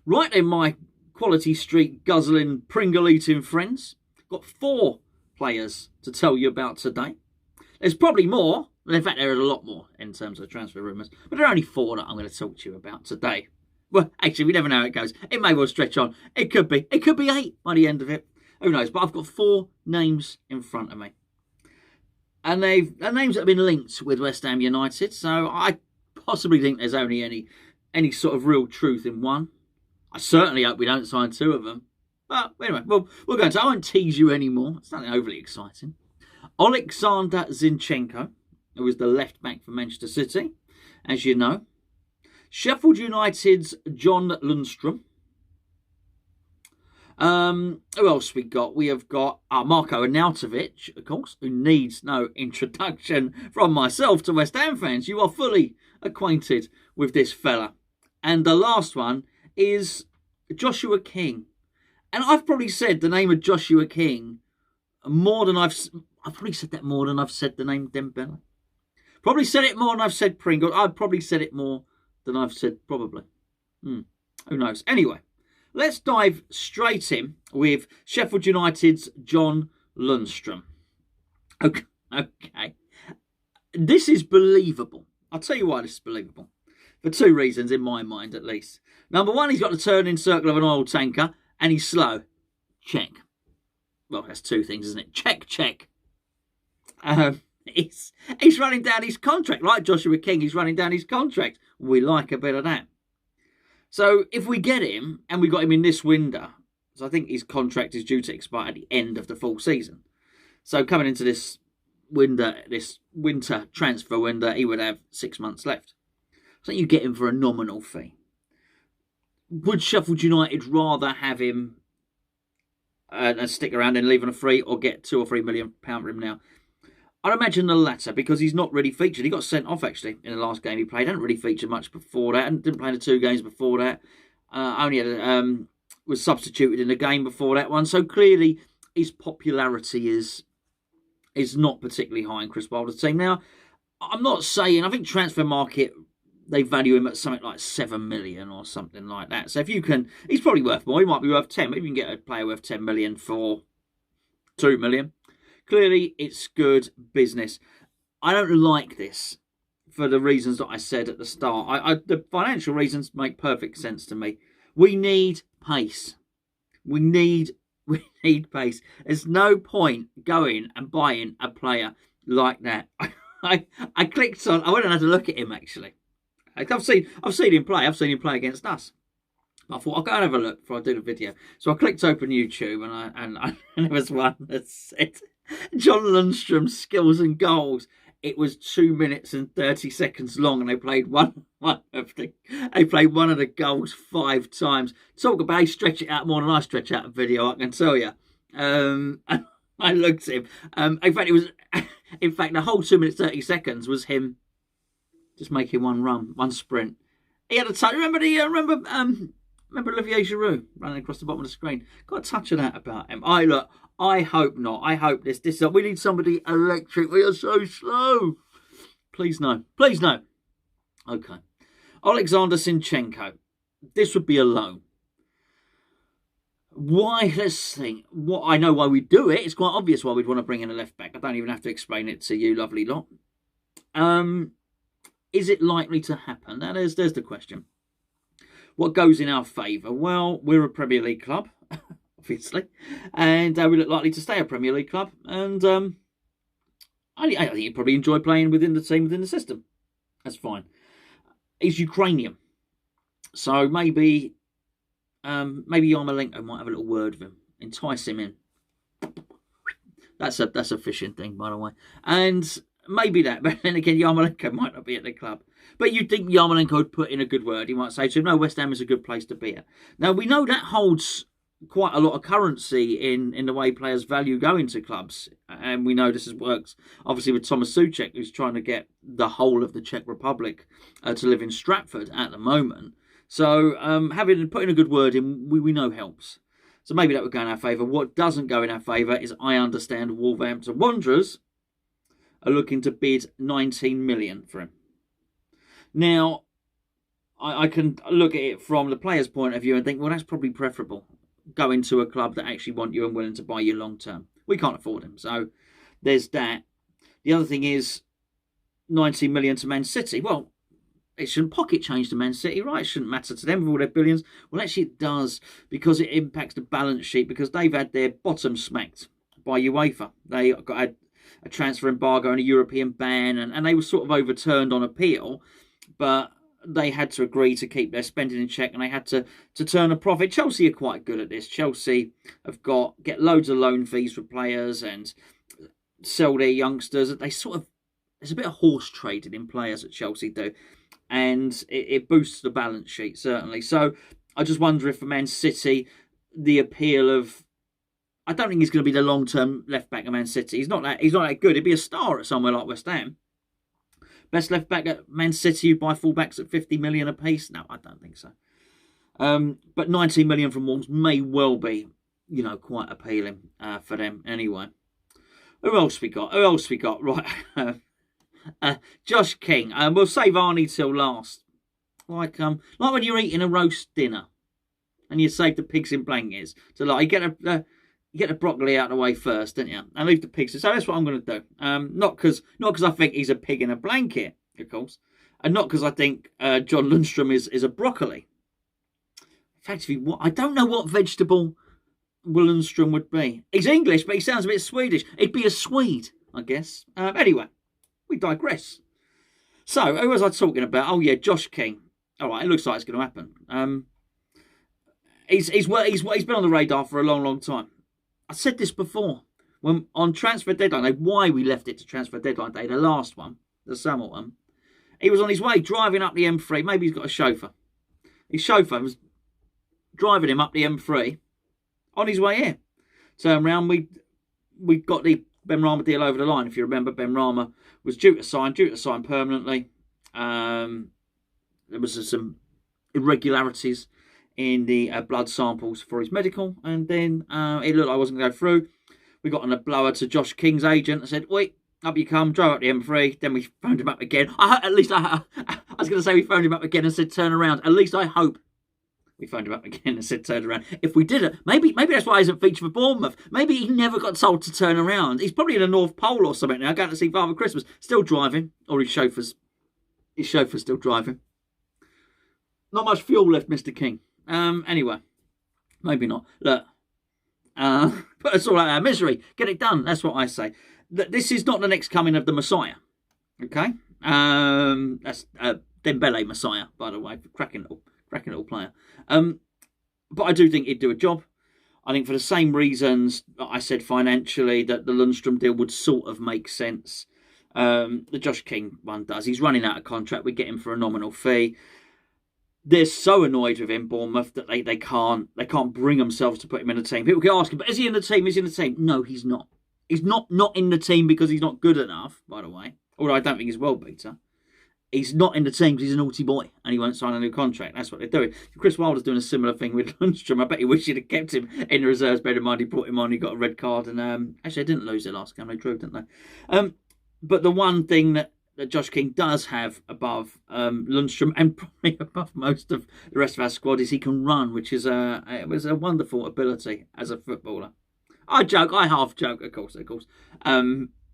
Right then, my quality street guzzling, Pringle eating friends. Got 4 players to tell you about today. There's probably more. In fact, there is a lot more in terms of transfer rumours. But there are only 4 that I'm going to talk to you about today. Well, actually, we never know how it goes. It may well stretch on. It could be 8 by the end of it. Who knows? But I've got 4 names in front of me. And they're names that have been linked with West Ham United. So I possibly think there's only any sort of real truth in one. I certainly hope we don't sign 2 of them. But anyway, we'll go into it. I won't tease you anymore. It's nothing overly exciting. Oleksandr Zinchenko, who is the left back for Manchester City, as you know. Sheffield United's John Lundstram. Who else we got? We have got Marko Arnautovic, of course, who needs no introduction from myself to West Ham fans. You are fully acquainted with this fella. And the last one is Joshua King. And I've probably said the name of Joshua King more than I've probably said that more than I've said the name Dembele. Probably said it more than I've said Pringle. I've probably said it more than I've said probably. Who knows? Anyway, let's dive straight in with Sheffield United's John Lundstram. Okay. This is believable. I'll tell you why this is believable. For 2 reasons, in my mind at least. Number 1, he's got the turning circle of an oil tanker, and he's slow. Check. Well, that's 2 things, isn't it? Check. He's running down his contract. Like Joshua King, he's running down his contract. We like a bit of that. So if we get him, and we got him in this window, so I think his contract is due to expire at the end of the full season. So coming into this winter transfer window, he would have 6 months left. So you get him for a nominal fee. Would Sheffield United rather have him and stick around and leave on a free, or get £2 or £3 million for him now? I'd imagine the latter, because he's not really featured. He got sent off, actually, in the last game he played. Hadn't really featured much before that, and didn't play in the 2 games before that. Was substituted in the game before that one. So clearly, his popularity is not particularly high in Chris Wilder's team. Now, I'm not saying, I think Transfer Market, they value him at something like 7 million or something like that. So if you can, he's probably worth more. He might be worth 10. Maybe you can get a player worth 10 million for 2 million. Clearly, it's good business. I don't like this for the reasons that I said at the start. The financial reasons make perfect sense to me. We need pace. We need pace. There's no point going and buying a player like that. I clicked on. I went and had a look at him actually. I've seen him play. I've seen him play against us. I thought I'll go and have a look before I do the video. So I clicked open YouTube and there was one that said John Lundstram's skills and goals. It was 2 minutes and 30 seconds long, and they played one of the goals 5 times. Talk about he stretch it out more than I stretch out a video, I can tell you. And I looked at him. In fact, the whole 2 minutes 30 seconds was him just making one run, one sprint. He had a touch. Remember Olivier Giroud running across the bottom of the screen? Got a touch of that about him. I hope not. I hope this. We need somebody electric. We are so slow. Please no. Please no. Okay. Oleksandr Zinchenko. This would be a loan. Why? Let's think. I know why we do it. It's quite obvious why we'd want to bring in a left back. I don't even have to explain it to you, lovely lot. Is it likely to happen? Now, there's the question. What goes in our favour? Well, we're a Premier League club, obviously, and we look likely to stay a Premier League club. And I think you probably enjoy playing within the team, within the system. That's fine. He's Ukrainian, so maybe Yarmolenko might have a little word with him, entice him in. That's a fishing thing, by the way, and maybe that. But then again, Yarmolenko might not be at the club. But you'd think Yarmolenko would put in a good word. He might say to him, no, West Ham is a good place to be at. Now, we know that holds quite a lot of currency in the way players value going to clubs. And we know this works, obviously, with Thomas Souček, who's trying to get the whole of the Czech Republic to live in Stratford at the moment. So putting a good word in, we know helps. So maybe that would go in our favour. What doesn't go in our favour is, I understand, Wolverhampton Wanderers are looking to bid 19 million for him. Now, I can look at it from the player's point of view and think, well, that's probably preferable. Going to a club that actually want you and willing to buy you long term. We can't afford him, so there's that. The other thing is 90 million to Man City. Well, it shouldn't pocket change to Man City, right? It shouldn't matter to them with all their billions. Well, actually it does, because it impacts the balance sheet, because they've had their bottom smacked by UEFA. They got a transfer embargo and a European ban, and they were sort of overturned on appeal, but they had to agree to keep their spending in check, and they had to turn a profit. Chelsea are quite good at this. Chelsea have get loads of loan fees for players and sell their youngsters. They sort of, there's a bit of horse trading in players at Chelsea do, and it boosts the balance sheet, certainly. So I just wonder if for Man City, the appeal of, I don't think he's going to be the long-term left-back of Man City. He's not that good. He'd be a star at somewhere like West Ham. Best left-back at Man City who buy full-backs at 50 million apiece? No, I don't think so. But 90 million from Wolves may well be, quite appealing for them anyway. Who else we got? Right. Josh King. We'll save Arnie till last. Like when you're eating a roast dinner and you save the pigs in blankets. So like you get the broccoli out of the way first, don't you? And leave the pigs. So that's what I'm going to do. Not because I think he's a pig in a blanket, of course, and not because I think John Lundstram is a broccoli. In fact, I don't know what vegetable Lundstram would be. He's English, but he sounds a bit Swedish. He'd be a Swede, I guess. Anyway, we digress. So, who was I talking about? Oh yeah, Josh King. All right, it looks like it's going to happen. He's been on the radar for a long, long time. I said this before, when on transfer deadline day, why we left it to transfer deadline day, the last one, the summer one. He was on his way driving up the M3. Maybe he's got a chauffeur. His chauffeur was driving him up the M3 on his way here. Turned round, we got the Benrahma deal over the line. If you remember, Benrahma was due to sign permanently. There was some irregularities in the blood samples for his medical, and then it looked like I wasn't going to go through. We got on a blower to Josh King's agent and said, wait, up you come, drove up the M3, then we phoned him up again. I was going to say we phoned him up again and said turn around. At least I hope we phoned him up again and said turn around. If we didn't, maybe that's why he isn't featured for Bournemouth. Maybe he never got told to turn around. He's probably in the North Pole or something now, going to see Father Christmas, still driving, or his chauffeur's still driving. Not much fuel left, Mr. King. Anyway, maybe not. Look, put us all out of our misery. Get it done. That's what I say. This is not the next coming of the Messiah. Okay? That's Dembele Messiah, by the way. Cracking little player. But I do think he'd do a job. I think for the same reasons that I said financially, that the Lundstram deal would sort of make sense. The Josh King one does. He's running out of contract. We get him for a nominal fee. They're so annoyed with him, Bournemouth, that they can't bring themselves to put him in the team. People keep asking, but is he in the team? Is he in the team? No, he's not. He's not in the team because he's not good enough, by the way. Although I don't think he's well beater. He's not in the team because he's a naughty boy and he won't sign a new contract. That's what they're doing. Chris Wilder's doing a similar thing with Lundstram. I bet he wished he'd have kept him in the reserves. Bear in mind, he brought him on, he got a red card. And actually, they didn't lose their last game. They drew, didn't they? But the one thing that Josh King does have above Lundstram and probably above most of the rest of our squad is he can run, which is it was a wonderful ability as a footballer. I half joke, of course.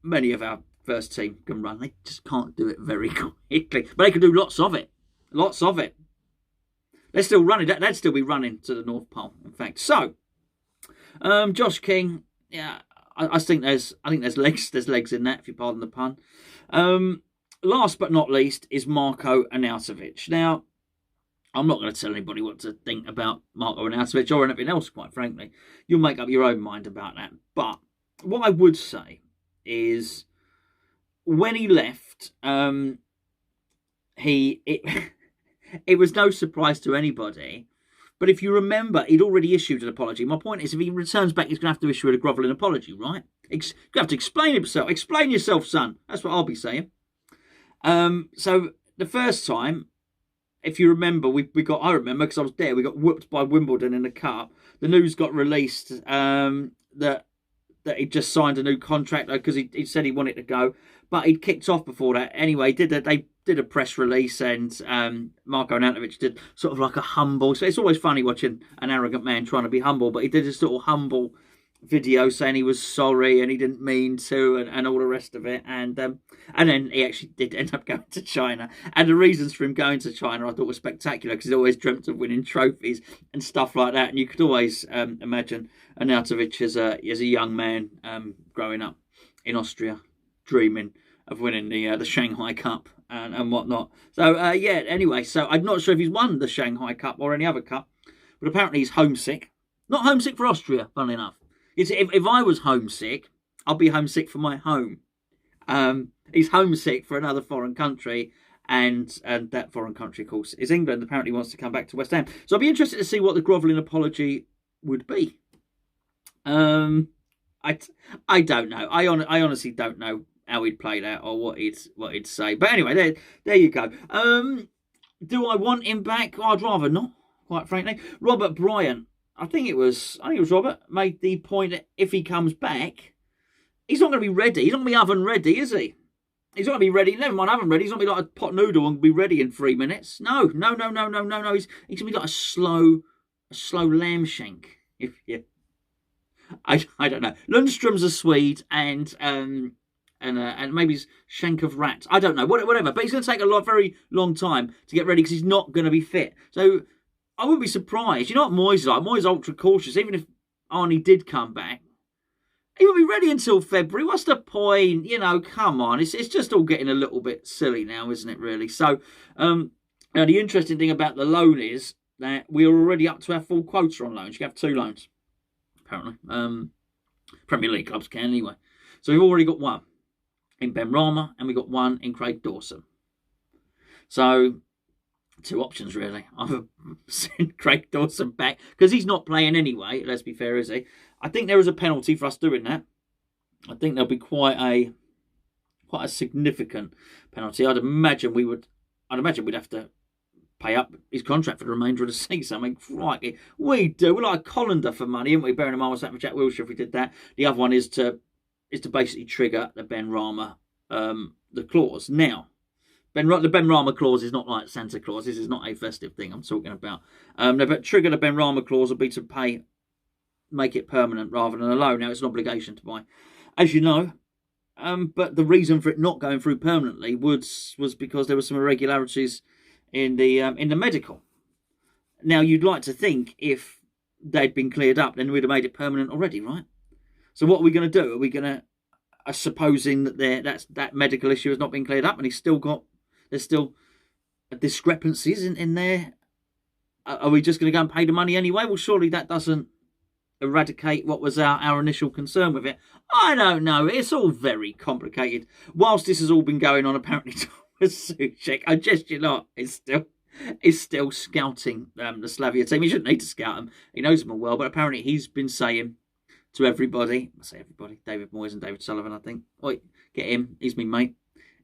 Many of our first team can run. They just can't do it very quickly. But they can do lots of it. They're still running. They'd still be running to the North Pole, in fact. So, Josh King, yeah, I think there's legs. There's legs in that, if you pardon the pun. Last but not least is Marko Arnautovic. Now, I'm not going to tell anybody what to think about Marko Arnautovic or anything else, quite frankly. You'll make up your own mind about that. But what I would say is, when he left, it was no surprise to anybody. But if you remember, he'd already issued an apology. My point is, if he returns back, he's going to have to issue a grovelling apology, right? You have to explain himself. Explain yourself, son. That's what I'll be saying. So the first time, if you remember, I remember because I was there, we got whooped by Wimbledon in the cup. The news got released that he'd just signed a new contract because he said he wanted to go, but he'd kicked off before that. Anyway, they did a press release, and Marko Arnautovic did sort of like a humble. So it's always funny watching an arrogant man trying to be humble, but he did this little humble video saying he was sorry and he didn't mean to, and all the rest of it. And then he actually did end up going to China. And the reasons for him going to China I thought were spectacular, because he's always dreamt of winning trophies and stuff like that. And you could always imagine Arnautovic as a young man growing up in Austria, dreaming of winning the Shanghai Cup and whatnot. So, anyway, so I'm not sure if he's won the Shanghai Cup or any other cup, but apparently he's homesick. Not homesick for Austria, funnily enough. If I was homesick, I'd be homesick for my home. He's homesick for another foreign country, and that foreign country, of course, is England. Apparently wants to come back to West Ham. So I'd be interested to see what the grovelling apology would be. I don't know. I honestly don't know how he'd play that or what he'd say. But anyway, there you go. Do I want him back? Oh, I'd rather not, quite frankly. Robert Bryant, I think it was Robert, made the point that if he comes back, he's not going to be ready. He's not going to be oven ready, is he? He's not going to be ready. Never mind oven ready. He's not going to be like a pot noodle and be ready in 3 minutes. No. He's going to be like a slow lamb shank. I don't know. Lundstram's a Swede, and maybe he's shank of rat. I don't know. Whatever. But he's going to take a very long time to get ready because he's not going to be fit. So I wouldn't be surprised. You know what Moyes is like? Moyes is ultra cautious. Even if Arnie did come back, he won't be ready until February. What's the point? Come on. It's just all getting a little bit silly now, isn't it, really? So, now the interesting thing about the loan is that we're already up to our full quota on loans. You can have 2 loans, apparently. Premier League clubs can, anyway. So we've already got one in Ben Rama, and we've got one in Craig Dawson. So 2 options, really. Either send Craig Dawson back, because he's not playing anyway, let's be fair, is he? I think there is a penalty for us doing that. I think there'll be quite a significant penalty. I'd imagine we'd have to pay up his contract for the remainder of the season. I mean, crikey, we do. We're like a colander for money, aren't we? Bearing in mind what's happened with Jack Wilshere if we did that. The other one is to basically trigger the Ben Rama the clause. Now, the Ben Rama clause is not like Santa Claus. This is not a festive thing I'm talking about. But trigger the Ben Rama clause would be to make it permanent rather than a loan. Now, it's an obligation to buy, as you know. But the reason for it not going through permanently was because there were some irregularities in the medical. Now, you'd like to think if they'd been cleared up, then we'd have made it permanent already, right? So what are we going to do? Are we going to, supposing that that medical issue has not been cleared up, and there's still discrepancies in there, are we just going to go and pay the money anyway? Well, surely that doesn't eradicate what was our initial concern with it. I don't know. It's all very complicated. Whilst this has all been going on, apparently Suchek, I just, is still scouting the Slavia team. He shouldn't need to scout them. He knows them all well, but apparently he's been saying to everybody, David Moyes and David Sullivan, I think, oi, get him. He's my mate.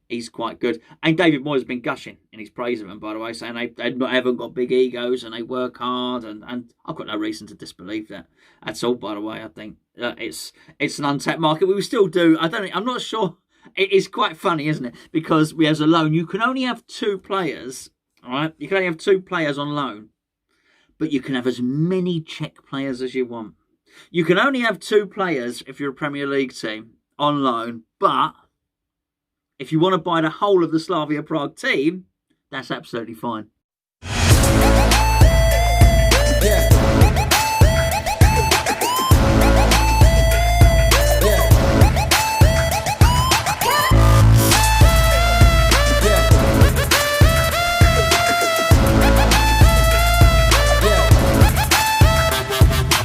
He's quite good. And David Moyes has been gushing in his praise of them, by the way, saying they haven't got big egos and they work hard. And I've got no reason to disbelieve that at all, by the way. I think it's an untapped market. We still do. I'm not sure. It is quite funny, isn't it? Because as a loan, you can only have 2 players, all right? You can only have 2 players on loan, but you can have as many Czech players as you want. You can only have 2 players if you're a Premier League team on loan, but if you want to buy the whole of the Slavia Prague team, that's absolutely fine.